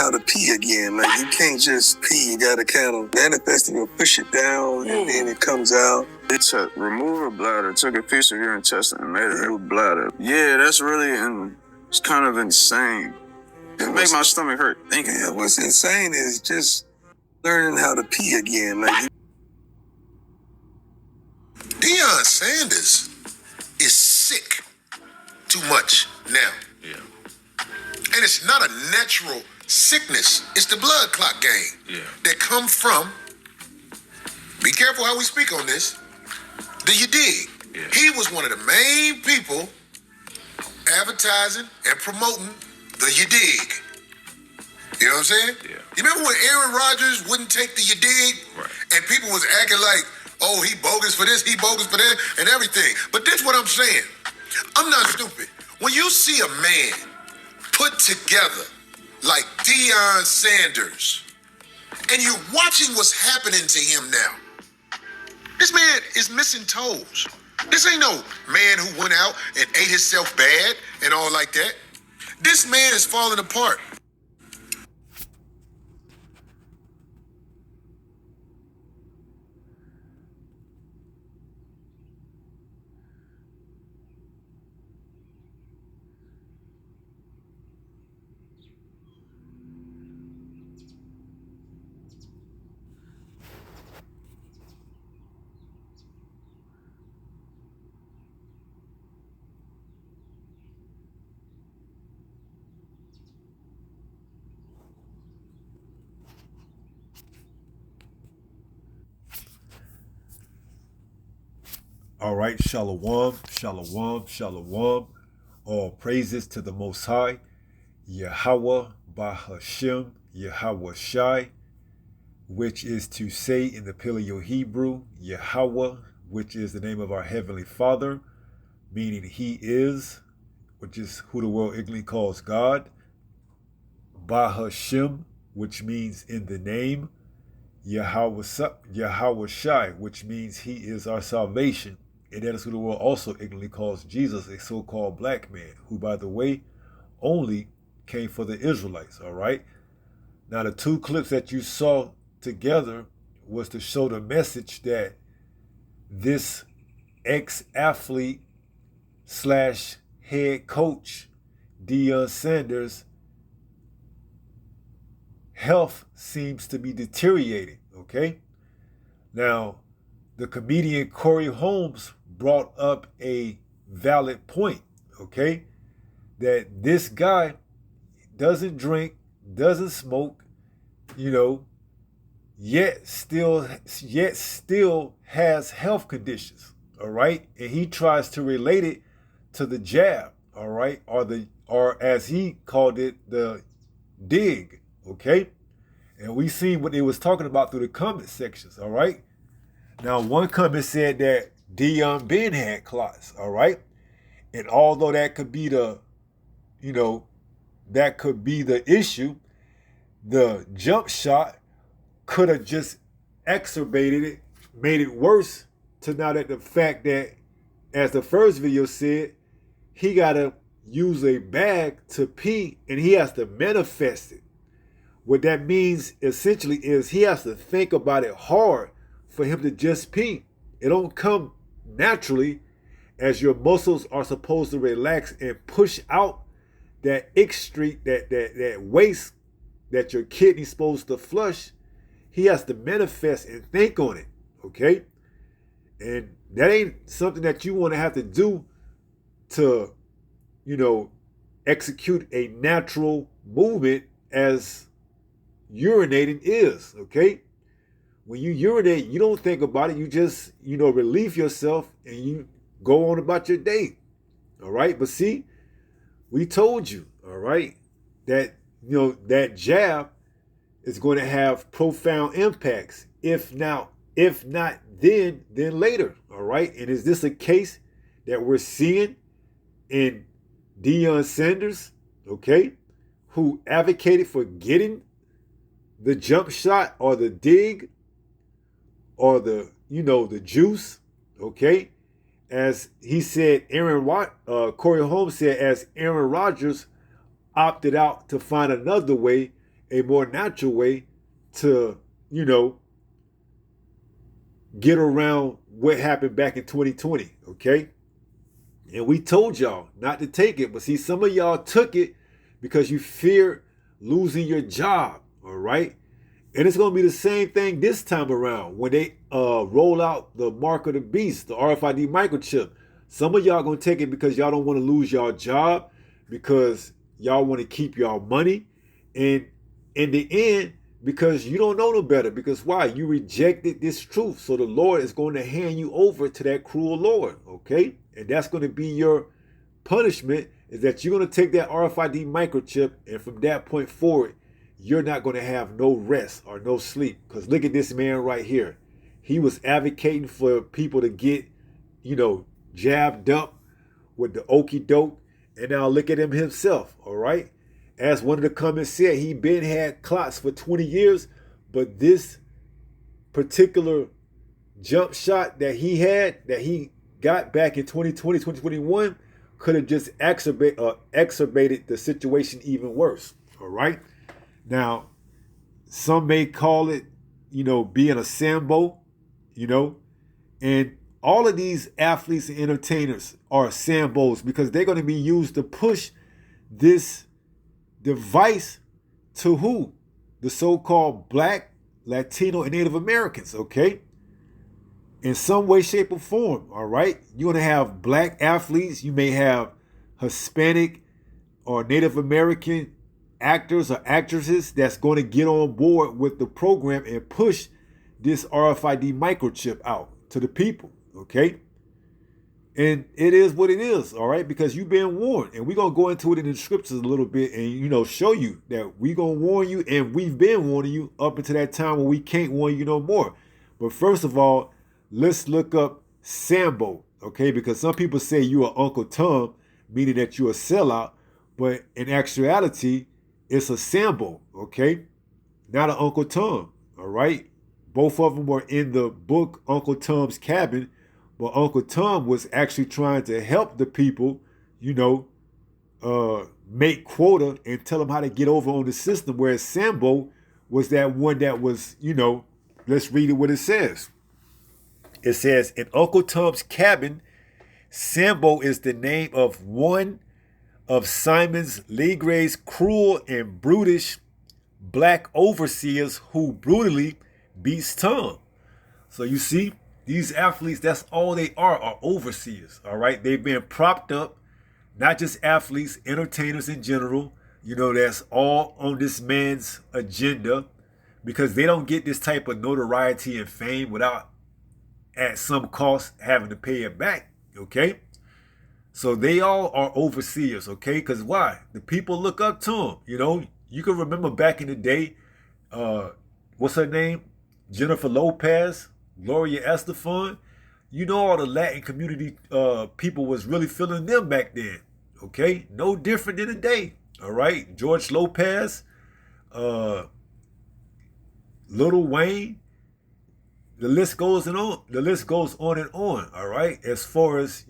how to pee again. Like, you can't just pee. You gotta kind of manifest it or push it down, and then it comes out. It's a remove a bladder, took a piece of your intestine and made it a bladder. Yeah, that's really, it's kind of insane. It made my stomach hurt thinking. Yeah, what's insane is just learning how to pee again. Like, Deion Sanders is sick too much now. Yeah. And it's not a natural sickness. It's the blood clot game that come from, be careful how we speak on this, the you dig. Yeah. He was one of the main people advertising and promoting the you dig. You know what I'm saying? Yeah. You remember when Aaron Rodgers wouldn't take the you dig? Right. And people was acting like, oh, he bogus for this, he bogus for that, and everything. But this what I'm saying. I'm not stupid. When you see a man put together like Deion Sanders, and you're watching what's happening to him now, this man is missing toes. This ain't no man who went out and ate himself bad and all like that. This man is falling apart. All right, shalom, shalom, shalom. All praises to the Most High, Yahweh Bahashem, Yahweh Shai, which is to say in the Paleo Hebrew, Yahweh, which is the name of our Heavenly Father, meaning He is, which is who the world ignorantly calls God, Bahashem, which means in the name, Yahweh Shai, which means He is our salvation. And that is who the world also ignorantly calls Jesus, a so-called black man, who, by the way, only came for the Israelites, all right? Now, the two clips that you saw together was to show the message that this ex-athlete / head coach, Deion Sanders, health seems to be deteriorating, okay? Now, the comedian Corey Holmes brought up a valid point, okay? That this guy doesn't drink, doesn't smoke, yet still has health conditions, all right? And he tries to relate it to the jab, all right? Or as he called it, the dig, okay? And we seen what they was talking about through the comment sections, all right? Now, one comment said that Deion Ben had clots, all right? And although that could be the issue, the jump shot could have just exacerbated it, made it worse, to now that the fact that, as the first video said, he got to use a bag to pee and he has to manifest it. What that means essentially is he has to think about it hard for him to just pee. It don't come naturally, as your muscles are supposed to relax and push out that excrete, that waste that your kidney's supposed to flush. He has to manifest and think on it, okay? And that ain't something that you want to have to do to, execute a natural movement as urinating is, okay? When you urinate, you don't think about it. You just, relieve yourself and you go on about your day. All right. But see, we told you, all right, that, that jab is going to have profound impacts. If not then later. All right. And is this a case that we're seeing in Deion Sanders, okay, who advocated for getting the jump shot or the dig or the juice, okay? As he said, Corey Holmes said, as Aaron Rodgers opted out to find another way a more natural way to, get around what happened back in 2020, okay? And we told y'all not to take it, but see, some of y'all took it because you feared losing your job, all right? And it's going to be the same thing this time around when they roll out the mark of the beast, the RFID microchip. Some of y'all going to take it because y'all don't want to lose your job, because y'all want to keep y'all money. And in the end, because you don't know no better. Because why? You rejected this truth. So the Lord is going to hand you over to that cruel Lord, okay? And that's going to be your punishment, is that you're going to take that RFID microchip, and from that point forward, you're not going to have no rest or no sleep. Because look at this man right here. He was advocating for people to get, jabbed up with the okie doke. And now look at him himself, all right? As one of the comments said, he been had clots for 20 years, but this particular jump shot that he got back in 2020, 2021, could have just exacerbated the situation even worse, all right? Now, some may call it, being a Sambo, and all of these athletes and entertainers are Sambos, because they're going to be used to push this device to who? The so-called Black, Latino, and Native Americans, okay? In some way, shape, or form, all right? You're going to have Black athletes. You may have Hispanic or Native American actors or actresses that's going to get on board with the program and push this RFID microchip out to the people, okay? And it is what it is, all right? Because you've been warned. And we're going to go into it in the scriptures a little bit and, show you that we're going to warn you, and we've been warning you up until that time when we can't warn you no more. But first of all, let's look up Sambo, okay? Because some people say you are Uncle Tom, meaning that you're a sellout. But in actuality, it's a Sambo, okay? Not an Uncle Tom, all right? Both of them were in the book Uncle Tom's Cabin. But Uncle Tom was actually trying to help the people, make quota and tell them how to get over on the system. Whereas Sambo was that one that was, let's read it what it says. It says, in Uncle Tom's Cabin, Sambo is the name of one of Simon Legre's cruel and brutish Black overseers who brutally beats Tom. So you see, these athletes, that's all they are overseers, all right? They've been propped up, not just athletes, entertainers in general, that's all on this man's agenda, because they don't get this type of notoriety and fame without, at some cost, having to pay it back, okay? So they all are overseers, okay? Because why? The people look up to them, You can remember back in the day, what's her name? Jennifer Lopez, Gloria Estefan, all the Latin community people was really feeling them back then, okay? No different than today, all right? George Lopez, Lil Wayne, the list goes on. The list goes on and on, all right? As far as,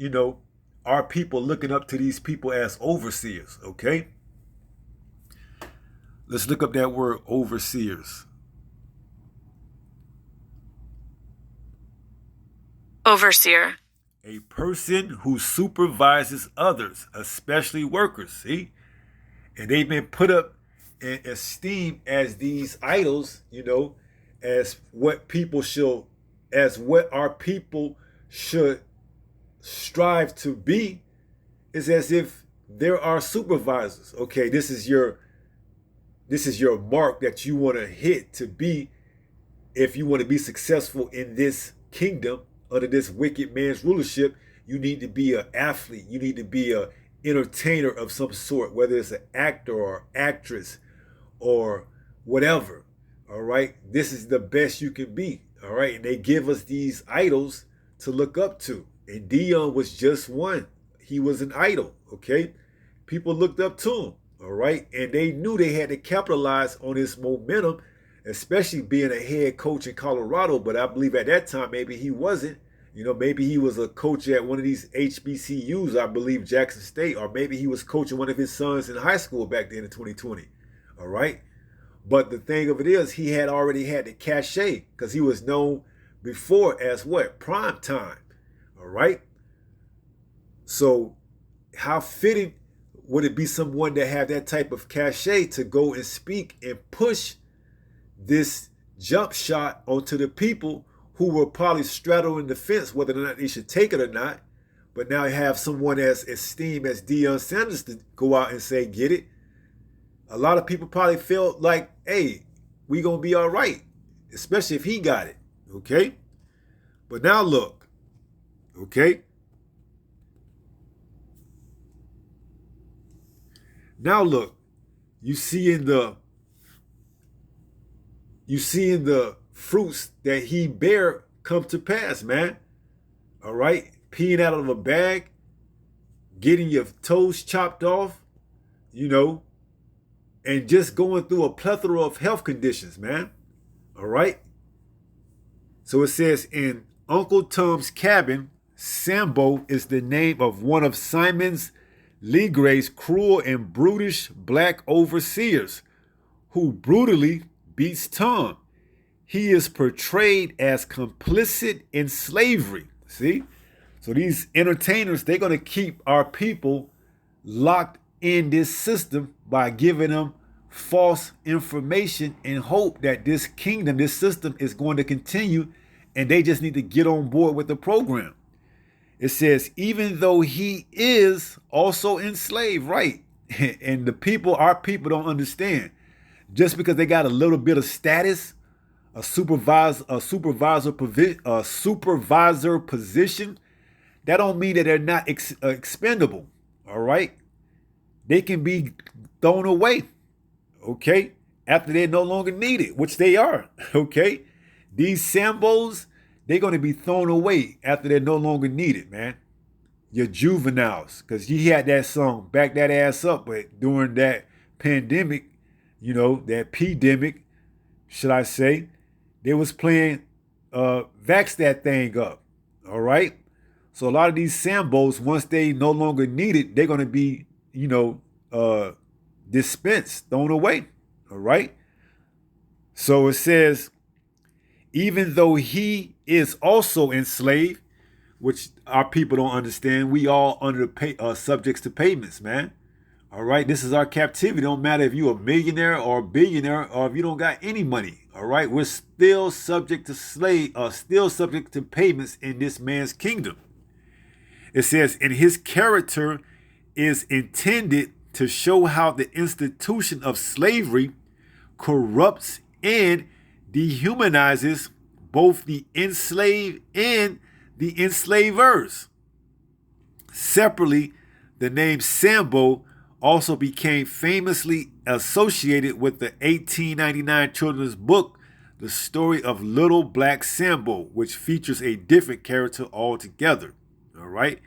our people looking up to these people as overseers, okay? Let's look up that word overseers. Overseer. A person who supervises others, especially workers, see? And they've been put up in esteem as these idols, as what our people should strive to be, is as if there are supervisors. Okay, this is your mark that you want to hit to be, if you want to be successful in this kingdom, under this wicked man's rulership. You need to be an athlete. You need to be an entertainer of some sort, whether it's an actor or actress or whatever. All right. This is the best you can be. All right. And they give us these idols to look up to. And Deion was just one. He was an idol. Okay. People looked up to him. All right. And they knew they had to capitalize on this momentum, especially being a head coach in Colorado. But I believe at that time, maybe he wasn't. Maybe he was a coach at one of these HBCUs, I believe Jackson State, or maybe he was coaching one of his sons in high school back then in 2020. All right. But the thing of it is, he had already had the cachet because he was known before as what? Prime time. All right. So how fitting would it be someone that have that type of cachet to go and speak and push this jump shot onto the people who were probably straddling the fence whether or not they should take it or not? But now you have someone as esteemed as Deion Sanders to go out and say, get it. A lot of people probably felt like, hey, we gonna be all right, especially if he got it, okay? But now look, okay? Now look, you see in the fruits that he bear come to pass, man. All right? Peeing out of a bag, getting your toes chopped off, you know, and just going through a plethora of health conditions, man. All right? So it says in Uncle Tom's Cabin, Sambo is the name of one of Simon's Legre's cruel and brutish black overseers who brutally beats Tom. He is portrayed as complicit in slavery. See? So these entertainers, they're going to keep our people locked in this system by giving them false information and hope that this kingdom, this system is going to continue and they just need to get on board with the program. It says, even though he is also enslaved, right? And the people, our people don't understand. Just because they got a little bit of status, a supervisor position, that don't mean that they're not expendable, all right? They can be thrown away, okay? After they're no longer needed, which they are, okay? These Sambos, they're going to be thrown away after they're no longer needed, man. Your juveniles, because he had that song, Back That Ass Up, but during that pandemic, you know, that pandemic, should I say, they was playing Vax That Thing Up, all right? So a lot of these Sambos, once they no longer needed, they're going to be, you know, dispensed, thrown away, all right? So it says, even though he is also enslaved, which our people don't understand, we all under subjects to payments, man. All right, this is our captivity. Don't matter if you're a millionaire or a billionaire or if you don't got any money. All right, we're still subject to still subject to payments in this man's kingdom. It says, and his character is intended to show how the institution of slavery corrupts and dehumanizes both the enslaved and the enslavers. Separately, the name Sambo also became famously associated with the 1899 children's book, The Story of Little Black Sambo, which features a different character altogether. All right.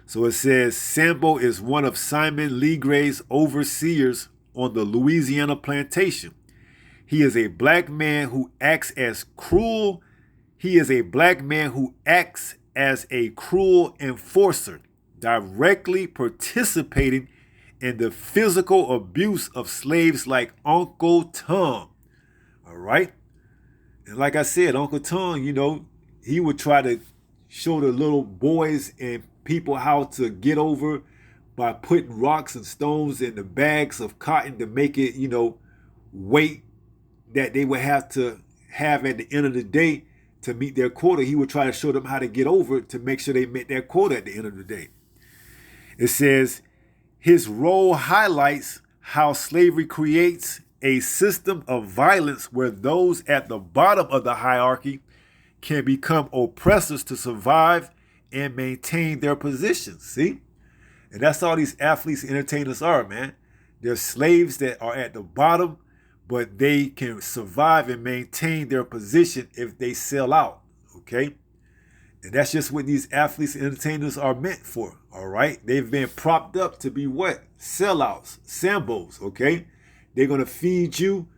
So it says Sambo is one of Simon Legre's overseers on the Louisiana plantation. He is a black man who acts as cruel. He is a black man who acts as a cruel enforcer, directly participating in the physical abuse of slaves like Uncle Tom. All right? And like I said, Uncle Tom, you know, he would try to show the little boys and people how to get over by putting rocks and stones in the bags of cotton to make it, you know, weight that they would have to have at the end of the day to meet their quota. He would try to show them how to get over to make sure they met their quota at the end of the day. It says, his role highlights how slavery creates a system of violence where those at the bottom of the hierarchy can become oppressors to survive and maintain their positions. See? And that's all these athletes and entertainers are, man. They're slaves that are at the bottom, but they can survive and maintain their position if they sell out, okay? And that's just what these athletes and entertainers are meant for, all right? They've been propped up to be what? Sellouts, Sambos, okay? They're going to feed you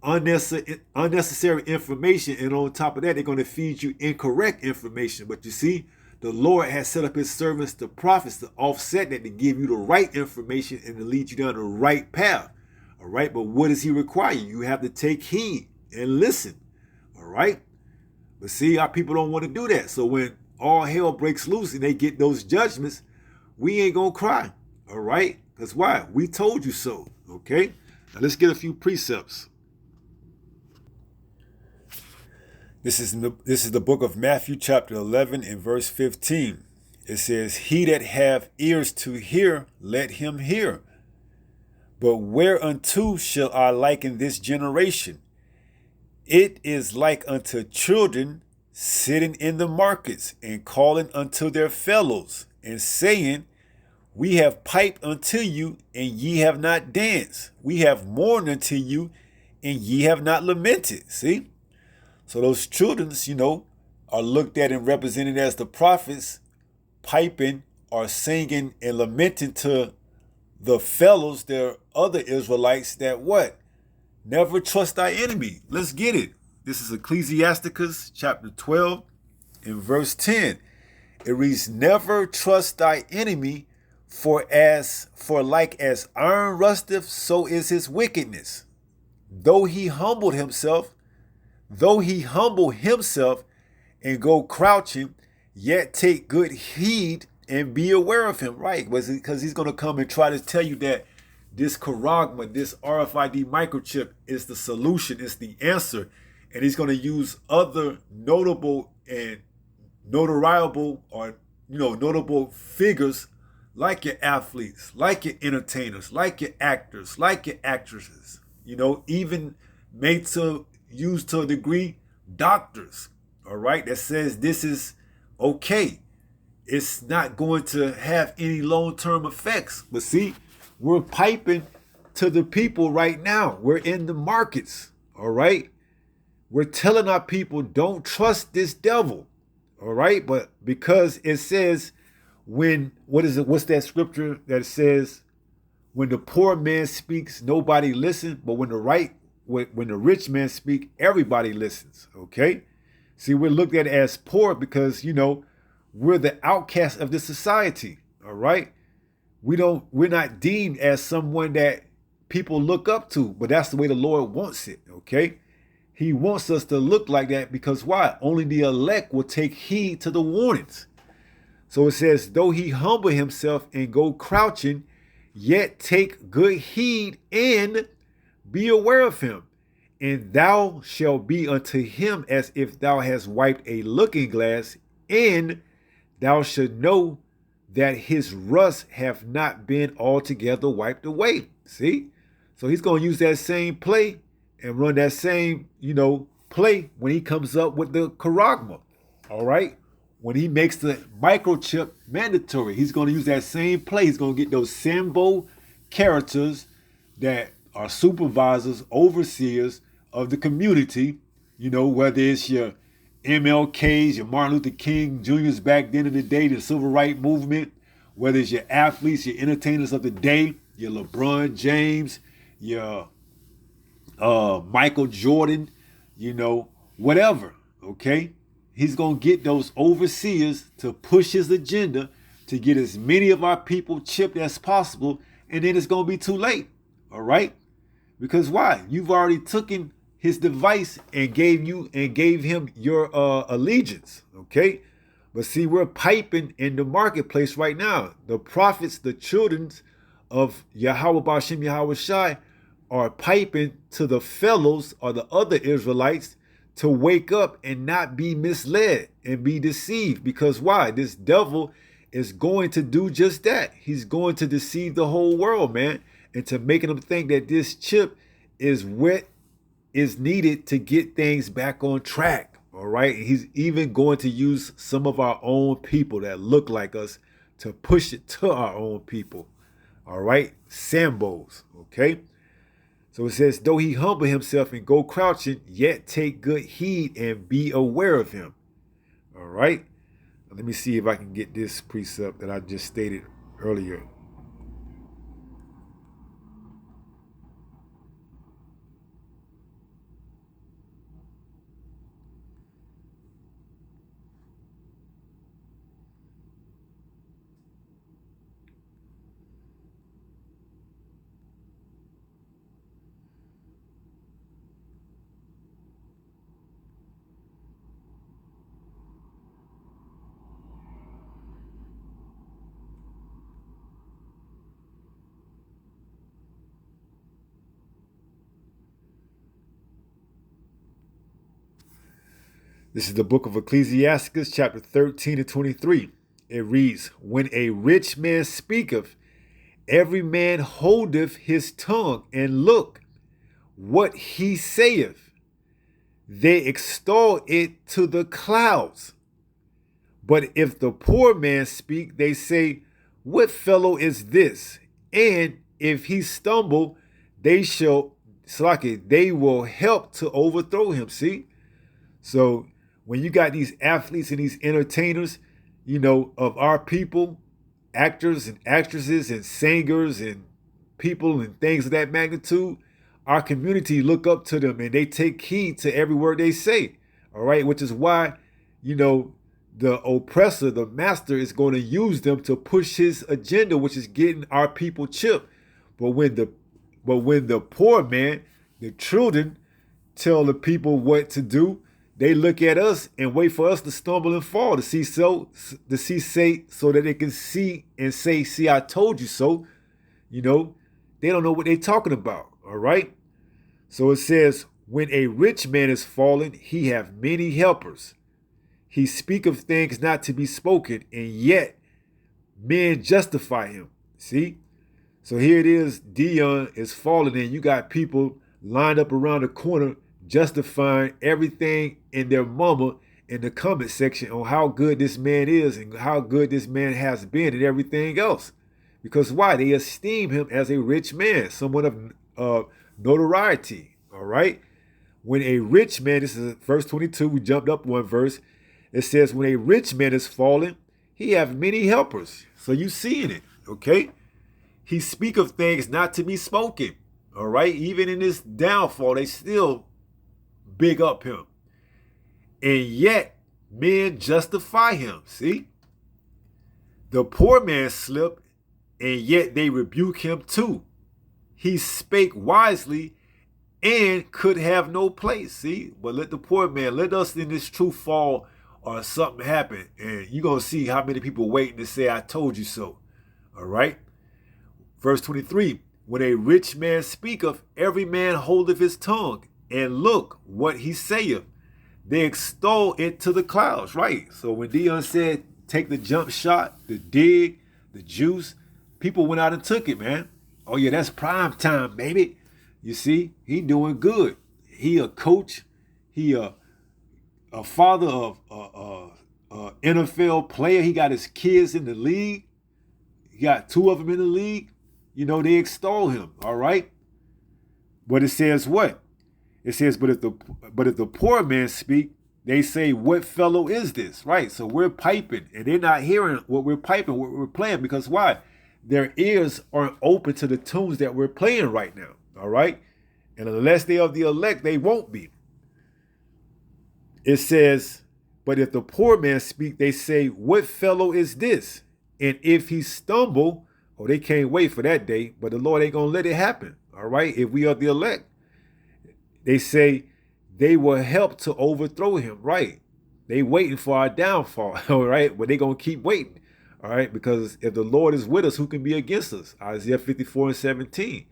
unnecessary information, and on top of that, they're going to feed you incorrect information. But you see, the Lord has set up his servants, the prophets, to offset that, to give you the right information and to lead you down the right path. All right. But what does he require? You have to take heed and listen. All right. But see, our people don't want to do that. So when all hell breaks loose and they get those judgments, we ain't going to cry. All right. Because why? We told you so. Okay. Now let's get a few precepts. This is the book of Matthew chapter 11 and verse 15. It says, he that have ears to hear, let him hear. But whereunto shall I liken this generation? It is like unto children sitting in the markets and calling unto their fellows and saying, we have piped unto you, and ye have not danced. We have mourned unto you, and ye have not lamented. See? So those children, are looked at and represented as the prophets, piping or singing and lamenting to the fellows, their other Israelites, that what? Never trust thy enemy. Let's get it. This is Ecclesiasticus chapter 12 and verse 10. It reads, never trust thy enemy, for like as iron rusteth, so is his wickedness. Though he humble himself and go crouching, yet take good heed and be aware of him. Right? Because he's going to come and try to tell you that this charagma, this RFID microchip is the solution, is the answer. And he's going to use other notable and notariable or, notable figures like your athletes, like your entertainers, like your actors, like your actresses, even made to use to a degree doctors, all right, that says this is okay. It's not going to have any long-term effects. But see, we're piping to the people right now. We're in the markets, all right? We're telling our people, don't trust this devil, all right? But because it says what's that scripture that says, when the poor man speaks, nobody listens, but when the rich man speak, everybody listens, okay? See, we're looked at as poor because, we're the outcast of this society, all right? We're not deemed as someone that people look up to, but that's the way the Lord wants it, okay? He wants us to look like that because why? Only the elect will take heed to the warnings. So it says, though he humble himself and go crouching, yet take good heed and be aware of him. And thou shalt be unto him as if thou hast wiped a looking glass, and thou shalt know that his rust have not been altogether wiped away. See? So he's going to use that same play and run that same, play when he comes up with the charagma. All right? When he makes the microchip mandatory, he's going to use that same play. He's going to get those Sambo characters that are supervisors, overseers of the community, whether it's your MLKs, your Martin Luther King Jr.'s back then in the day, the civil rights movement, whether it's your athletes, your entertainers of the day, your LeBron James, your Michael Jordan, whatever, okay? He's going to get those overseers to push his agenda to get as many of our people chipped as possible, and then it's going to be too late, all right? Because why? You've already taken his device and gave him your allegiance, okay? But see, we're piping in the marketplace right now. The prophets, the children of Yahweh Ba'ashem Yahweh Shai, are piping to the fellows or the other Israelites to wake up and not be misled and be deceived. Because why? This devil is going to do just that. He's going to deceive the whole world, man, into making them think that this chip is what is needed to get things back on track. All right. And he's even going to use some of our own people that look like us to push it to our own people. All right. Sambos. Okay. So it says, though he humble himself and go crouching, yet take good heed and be aware of him. All right. Let me see if I can get this precept that I just stated earlier. This is the book of Ecclesiasticus, chapter 13 to 23. It reads, when a rich man speaketh, every man holdeth his tongue, and look what he saith. They extol it to the clouds. But if the poor man speak, they say, what fellow is this? And if he stumble, they will help to overthrow him. See? So when you got these athletes and these entertainers, you know, of our people, actors and actresses and singers and people and things of that magnitude, our community look up to them and they take heed to every word they say. All right, which is why, you know, the oppressor, the master, is going to use them to push his agenda, which is getting our people chipped. But when the poor man, the children, tell the people what to do, they look at us and wait for us to stumble and fall so that they can see and say, see, I told you so. You know, they don't know what they're talking about. All right. So it says, when a rich man is fallen, he have many helpers. He speak of things not to be spoken, and yet men justify him. See? So here it is, deion is falling, and you got people lined up around the corner justifying everything in their mama in the comment section on how good this man is and how good this man has been and everything else. Because why? They esteem him as a rich man, someone of notoriety. All right? When a rich man, this is verse 22, we jumped up one verse. It says, when a rich man is fallen, he have many helpers. So you seeing it, okay? He speak of things not to be spoken. All right? Even in this downfall, they still big up him. And yet, men justify him. See? The poor man slipped, and yet they rebuke him too. He spake wisely and could have no place. See? But let the poor man, let us in this truth fall, or something happen, and you're going to see how many people waiting to say, I told you so. All right? Verse 23, when a rich man speaketh, every man holdeth his tongue, and look what he saith. They extol it to the clouds, right? So when Deion said, take the jump shot, the dig, the juice, people went out and took it, man. Oh yeah, that's prime time, baby. You see, he doing good. He a coach. He a father of NFL player. He got his kids in the league. He got two of them in the league. You know, they extol him, all right? But it says what? It says, but if the poor man speak, they say, what fellow is this? Right? So we're piping, and they're not hearing what we're piping, what we're playing, because why? Their ears aren't open to the tunes that we're playing right now, all right? And unless they are the elect, they won't be. It says, but if the poor man speak, they say, what fellow is this? And if he stumble, oh, they can't wait for that day, but the Lord ain't going to let it happen. All right. If we are the elect, they say they will help to overthrow him. Right. They waiting for our downfall. All right. But they going to keep waiting. All right. Because if the Lord is with us, who can be against us? Isaiah 54:17.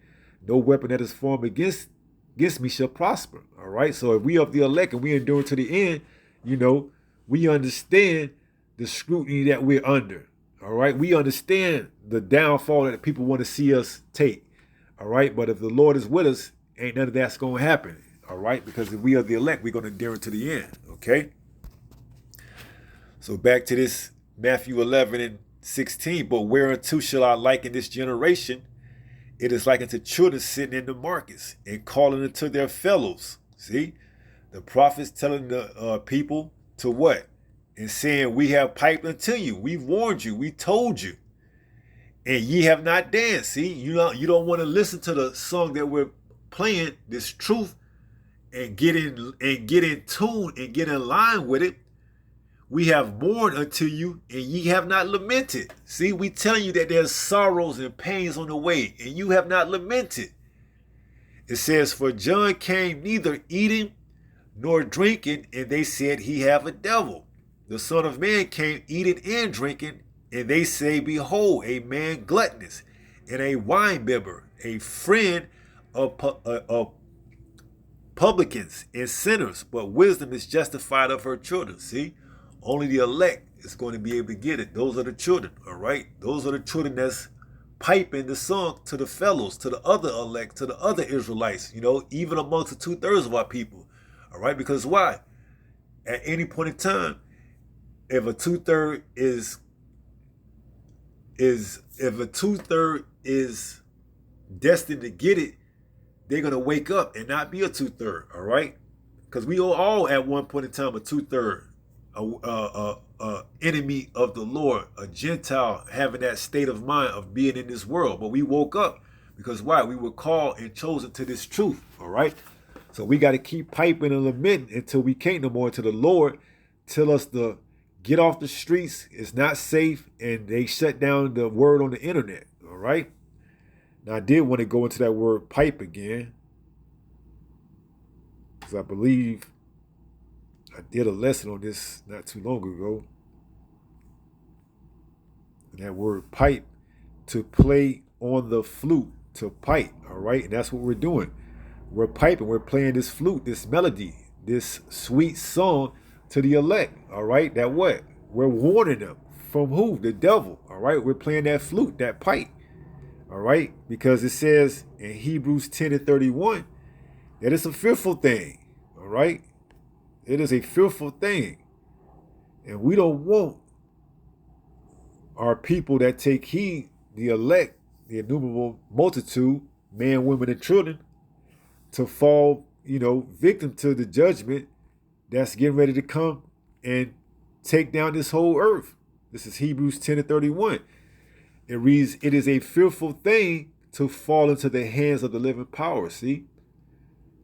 No weapon that is formed against me shall prosper. All right. So if we are the elect and we endure to the end, you know, we understand the scrutiny that we're under. All right. We understand the downfall that people want to see us take. All right. But if the Lord is with us, ain't none of that's going to happen. All right. Because if we are the elect, we're going to endure to the end. Okay. So back to this Matthew 11:16. But whereunto shall I liken this generation? It is like unto children sitting in the markets and calling unto their fellows. See, the prophets telling the people to what? And saying, we have piped unto you. We've warned you. We told you. And ye have not danced. See, you don't want to listen to the song that we're playing, this truth, and get in tune and get in line with it. We have mourned unto you, and ye have not lamented. See, we telling you that there's sorrows and pains on the way, and you have not lamented. It says, for John came neither eating nor drinking, and they said he have a devil. The Son of Man came eating and drinking, and they say, behold, a man gluttonous, and a winebibber, a friend of publicans and sinners, but wisdom is justified of her children. See, only the elect is going to be able to get it. Those are the children, all right? Those are the children that's piping the song to the fellows, to the other elect, to the other Israelites, even amongst the 2/3 of our people, all right? Because why? At any point in time, if a 2/3 is destined to get it, they're going to wake up and not be a 2/3, all right? Because we are all at one point in time a 2/3, a enemy of the Lord, a Gentile having that state of mind of being in this world. But we woke up because why? We were called and chosen to this truth, all right? So we got to keep piping and lamenting until we can't no more, until the Lord tell us to get off the streets. It's not safe, and they shut down the word on the internet, all right? Now, I did want to go into that word pipe again, because I believe I did a lesson on this not too long ago. And that word pipe, to play on the flute, to pipe, all right? And that's what we're doing. We're piping, we're playing this flute, this melody, this sweet song to the elect, all right? That what? We're warning them. From who? The devil, all right? We're playing that flute, that pipe, all right? Because it says in Hebrews 10:31 that it's a fearful thing, all right? It is a fearful thing. And we don't want our people that take heed, the elect, the innumerable multitude, men, women, and children, to fall, victim to the judgment that's getting ready to come and take down this whole earth. This is Hebrews 10:31. It reads, it is a fearful thing to fall into the hands of the living power, see?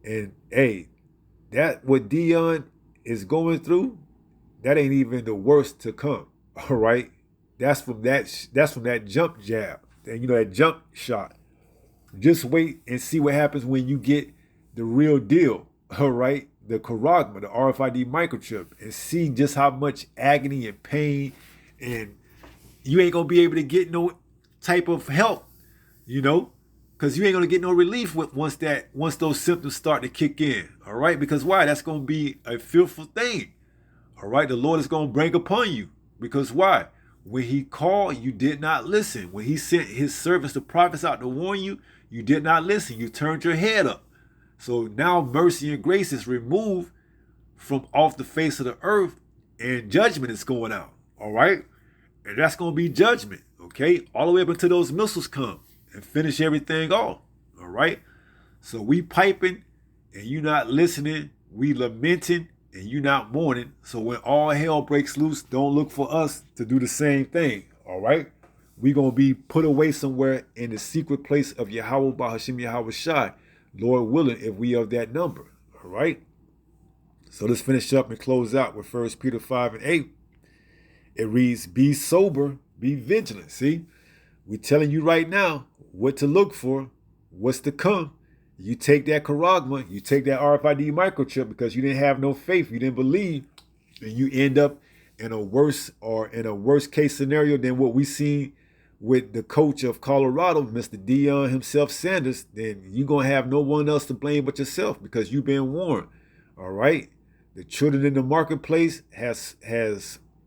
And hey, that what deion is going through, that ain't even the worst to come, all right? That's from that jump jab, and that jump shot. Just wait and see what happens when you get the real deal, all right? The charagma, the RFID microchip, and see just how much agony and pain, and you ain't gonna be able to get no type of help, because you ain't gonna get no relief once those symptoms start to kick in, all right? Because why? That's gonna be a fearful thing, all right? The Lord is gonna bring upon you, because why? When he called, you did not listen. When he sent his servants, the prophets, out to warn you, you did not listen. You turned your head up. So now mercy and grace is removed from off the face of the earth, and judgment is going out, all right? And that's going to be judgment, okay? All the way up until those missiles come and finish everything off, all right? So we piping, and you not listening. We lamenting, and you not mourning. So when all hell breaks loose, don't look for us to do the same thing, all right? We going to be put away somewhere in the secret place of Yahweh Bahashim Yahweh Shai, Lord willing, if we of that number, all right? So let's finish up and close out with 1 Peter 5:8. It reads, be sober, be vigilant. See, we're telling you right now what to look for, what's to come. You take that charagma, you take that RFID microchip because you didn't have no faith, you didn't believe, and you end up in a worse case scenario than what we seen with the coach of Colorado, Mr. Deion himself, Sanders. Then you're going to have no one else to blame but yourself, because you've been warned, all right? The children in the marketplace has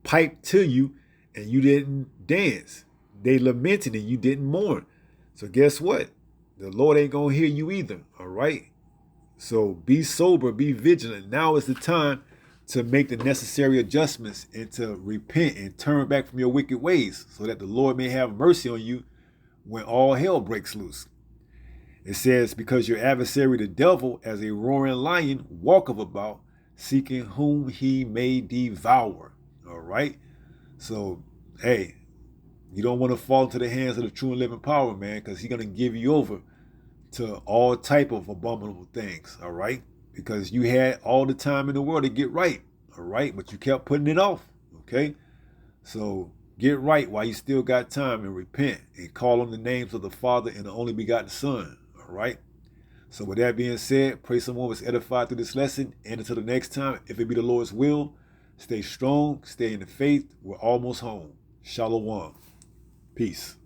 piped to you, and you didn't dance. They lamented and you didn't mourn. So guess what? The Lord ain't going to hear you either, all right? So be sober, be vigilant. Now is the time to make the necessary adjustments and to repent and turn back from your wicked ways, so that the Lord may have mercy on you when all hell breaks loose. It says, because your adversary, the devil, as a roaring lion, walketh about, seeking whom he may devour. All right? So, hey, you don't want to fall into the hands of the true and living power, man, because he's going to give you over to all type of abominable things, all right? Because you had all the time in the world to get right, all right? But you kept putting it off, okay? So get right while you still got time, and repent and call on the names of the Father and the only begotten Son, all right? So with that being said, pray someone was edified through this lesson. And until the next time, if it be the Lord's will, stay strong, stay in the faith. We're almost home. Shalom. Peace.